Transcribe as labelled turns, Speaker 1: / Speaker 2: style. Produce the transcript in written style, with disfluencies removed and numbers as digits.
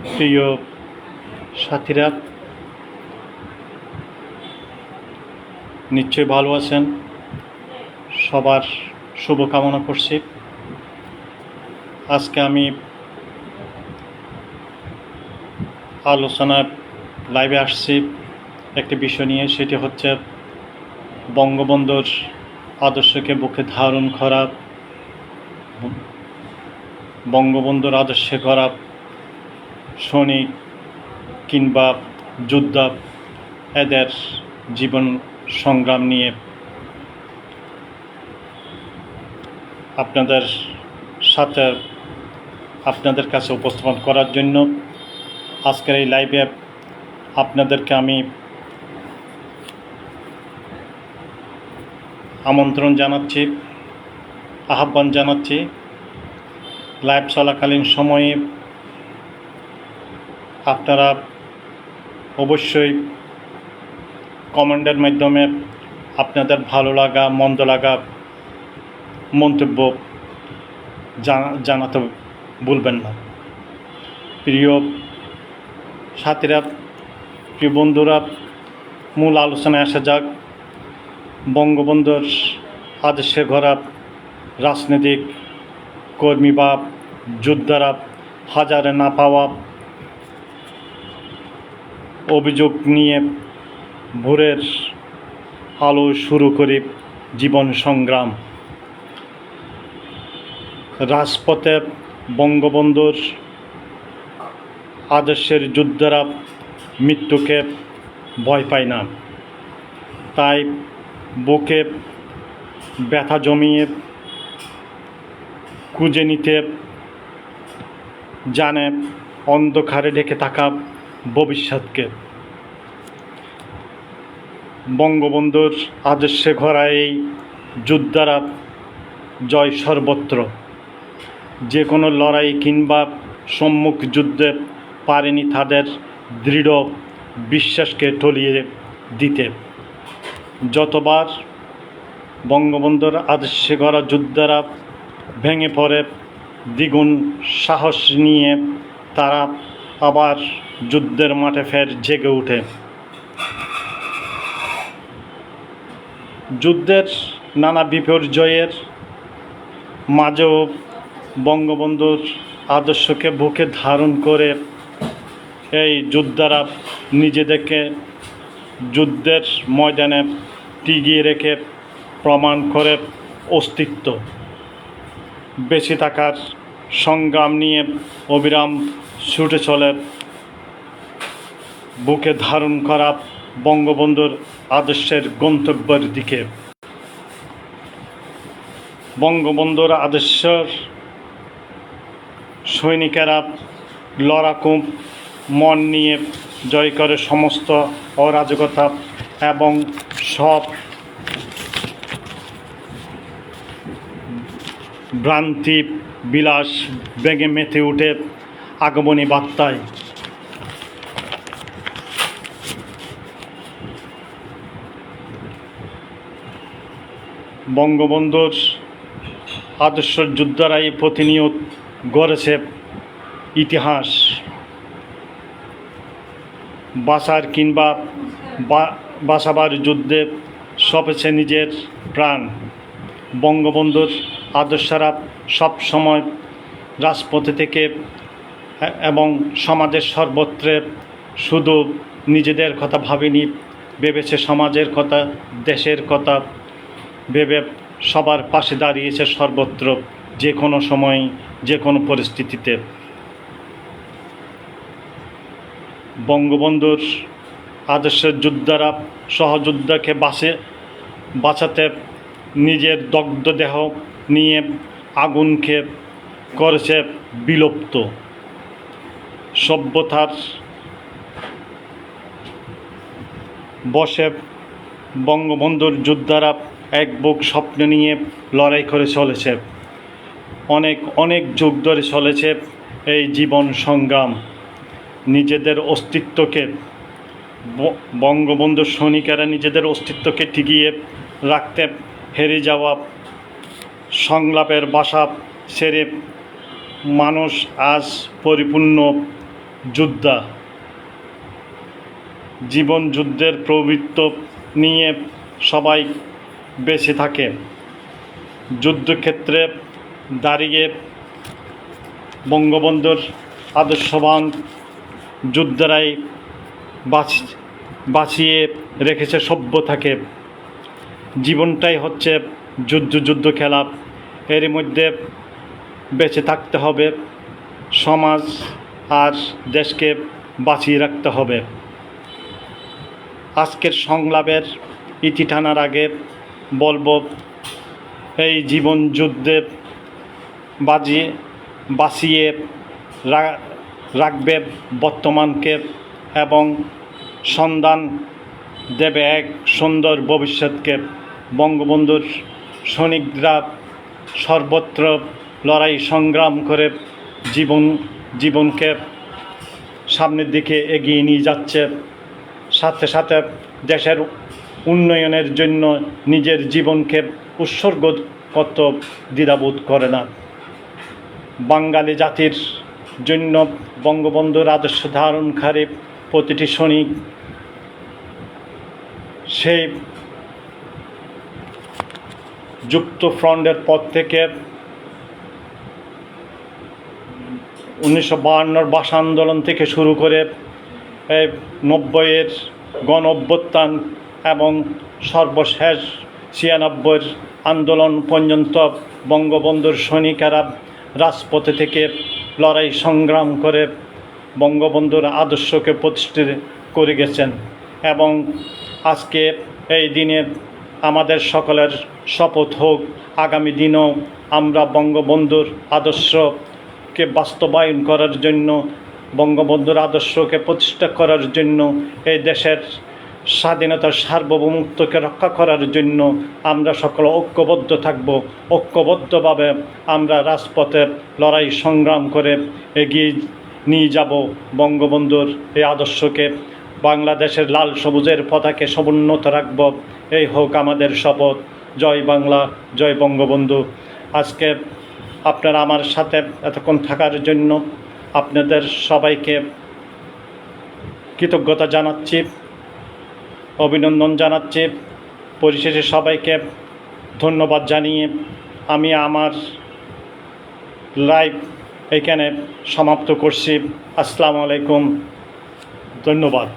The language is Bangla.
Speaker 1: প্রিয় সাথীরা, নিশ্চয়ই ভালো আছেন। সবার শুভকামনা করছি। আজকে আমি আলোচনার লাইভে আসছি একটি বিষয় নিয়ে, সেটি হচ্ছে বঙ্গবন্ধুর আদর্শকে বুকে ধারণ করা, বঙ্গবন্ধুর আদর্শে করা সৈনিক কিংবা যোদ্ধা, এদের জীবন সংগ্রাম নিয়ে আপনাদের সাথে আপনাদের কাছে উপস্থাপন করার জন্য আজকের এই লাইভে আপনাদেরকে আমি আমন্ত্রণ জানাচ্ছি, আহ্বান জানাচ্ছি। লাইভ চলাকালীন সময়ে আপনারা অবশ্যই কমেন্টের মাধ্যমে আপনাদের ভালো লাগা মন্দ লাগা মন্তব্য জানাতে ভুলবেন না। প্রিয় সাথীরা, প্রিয় বন্ধুরা, মূল আলোচনায় আসা যাক। বঙ্গবন্ধুর আদর্শে গড়া রাজনৈতিক কর্মী বা যোদ্ধারা হাজারে না পাওয়া অভিযোগ নিয়ে ভোরের আলো শুরু করে জীবন সংগ্রাম। রাজপথে বঙ্গবন্ধুর আদর্শের যোদ্ধারা মৃত্যুকে ভয় পায় না, তাই বুকে ব্যথা জমিয়ে খুঁজে নিতে জানে অন্ধকারে ঢেকে থাকা ভবিষ্যৎকে। বঙ্গবন্ধুর আদর্শে গড়া এই যোদ্ধারা জয় সর্বত্র, যে কোনো লড়াই কিংবা সম্মুখ যুদ্ধে পারেনি তাদের দৃঢ় বিশ্বাসকে টলিয়ে দিতে। যতবার বঙ্গবন্ধুর আদর্শে গড়া যোদ্ধারা ভেঙে পড়ে, দ্বিগুণ সাহস নিয়ে তারা আবার যুদ্ধের মাঠে ফের জেগে ওঠে। যুদ্ধের নানা বিপর্যয়ের মাঝেও বঙ্গবন্ধুর আদর্শকে বুকে ধারণ করে এই যোদ্ধারা নিজেদেরকে যুদ্ধের ময়দানে টিকিয়ে রেখে প্রমাণ করে অস্তিত্ব। বেঁচে থাকার সংগ্রাম নিয়ে অবিরাম ছুটে চলে বুকে ধারণ করা বঙ্গবন্ধুর আদর্শের গন্তব্যের দিকে। বঙ্গবন্ধুর আদর্শের সৈনিকেরা লড়াকু মন নিয়ে জয় করে সমস্ত অরাজকতা এবং সব ভ্রান্তি বিলাস বেগে মেতে উঠে আগমনী বার্তায়। বঙ্গবন্ধুর আদর্শ যোদ্ধারাই প্রতিনিয়ত গড়েছে ইতিহাস। বাঁচার কিংবা বাঁচাবার যুদ্ধে সপেছে নিজের প্রাণ। বঙ্গবন্ধুর আদর্শরা সব সময় রাজপথে থেকে এবং সমাজের সর্বত্রে শুধু নিজেদের কথা ভাবেনি, ভেবেছে সমাজের কথা, দেশের কথা ভেবে সবার পাশে দাঁড়িয়েছে সর্বত্র, যে কোনো সময়, যে কোনো পরিস্থিতিতে। বঙ্গবন্ধুর আদর্শের যোদ্ধারা সহযোদ্ধাকে বাঁচাতে নিজের দগ্ধ দেহ নিয়ে আগুনকে করেছে বিলুপ্ত। সভ্যতার বসে বঙ্গবন্ধুর যোদ্ধারা এক বুক স্বপ্ন নিয়ে লড়াই করে চলেছে। অনেক যুগ ধরে চলেছে এই জীবন সংগ্রাম। নিজেদের অস্তিত্বকে বঙ্গবন্ধুর সৈনিকেরা নিজেদের অস্তিত্বকে টিকিয়ে রাখতে হেরে যাওয়া সংলাপের ভাষা ছেড়ে মানুষ আজ পরিপূর্ণ যোদ্ধা। জীবন যুদ্ধের প্রবৃত্ত নিয়ে সবাই বেঁচে থাকে। যুদ্ধক্ষেত্রে দাঁড়িয়ে বঙ্গবন্ধুর আদর্শবান যোদ্ধারাই বাঁচিয়ে রেখেছে সভ্যতাকে। জীবনটাই হচ্ছে যুদ্ধ খেলা। এর মধ্যে বেঁচে থাকতে হবে, সমাজ আর দেশকে বাঁচিয়ে রাখতে হবে। আজকের সংলাপের ইতি টানার আগে বলবো, এই জীবন যুদ্ধে বাঁচিয়ে রাখবে বর্তমানকে এবং সন্ধান দেবে এক সুন্দর ভবিষ্যৎকে। বঙ্গবন্ধুর সৈনিকরা সর্বত্র লড়াই সংগ্রাম করে জীবনকে সামনের দিকে এগিয়ে নিয়ে যাচ্ছে। সাথে সাথে দেশের উন্নয়নের জন্য নিজের জীবনকে উৎসর্গ করতে দ্বিধাবোধ করে না। বাঙালি জাতির জন্য বঙ্গবন্ধুর আদর্শ ধারণকারী প্রতিটি সৈনিক সেই যুক্তফ্রন্টের পর থেকে 1952 ভাষা আন্দোলন থেকে শুরু করে 90-এর গণ অভ্যুত্থান এবং সর্বশেষ 96-এর আন্দোলন পর্যন্ত বঙ্গবন্ধুর সৈনিকেরা রাজপথে থেকে লড়াই সংগ্রাম করে বঙ্গবন্ধুর আদর্শকে প্রতিষ্ঠিত করে গেছেন। এবং আজকে এই দিনে আমাদের সকলের শপথ হোক, আগামী দিনও আমরা বঙ্গবন্ধুর আদর্শকে বাস্তবায়ন করার জন্য, বঙ্গবন্ধুর আদর্শকে প্রতিষ্ঠা করার জন্য, এই দেশের স্বাধীনতার সার্বভৌমত্বকে রক্ষা করার জন্য আমরা সকলে ঐক্যবদ্ধ থাকব। ঐক্যবদ্ধভাবে আমরা রাজপথে লড়াই সংগ্রাম করে এগিয়ে নিয়ে যাব বঙ্গবন্ধুর এই আদর্শকে। বাংলাদেশের লাল সবুজের পতাকাকে সমুন্নত রাখব, এই হোক আমাদের শপথ। জয় বাংলা, জয় বঙ্গবন্ধু। আজকে আপনারা আমার সাথে এতক্ষণ থাকার জন্য আপনাদের সবাইকে কৃতজ্ঞতা জানাচ্ছি, অভিনন্দন জানাচ্ছি। পরিশেষে সবাইকে ধন্যবাদ জানিয়ে আমি আমার লাইভ এখানে সমাপ্ত করছি। আসসালামু আলাইকুম, ধন্যবাদ।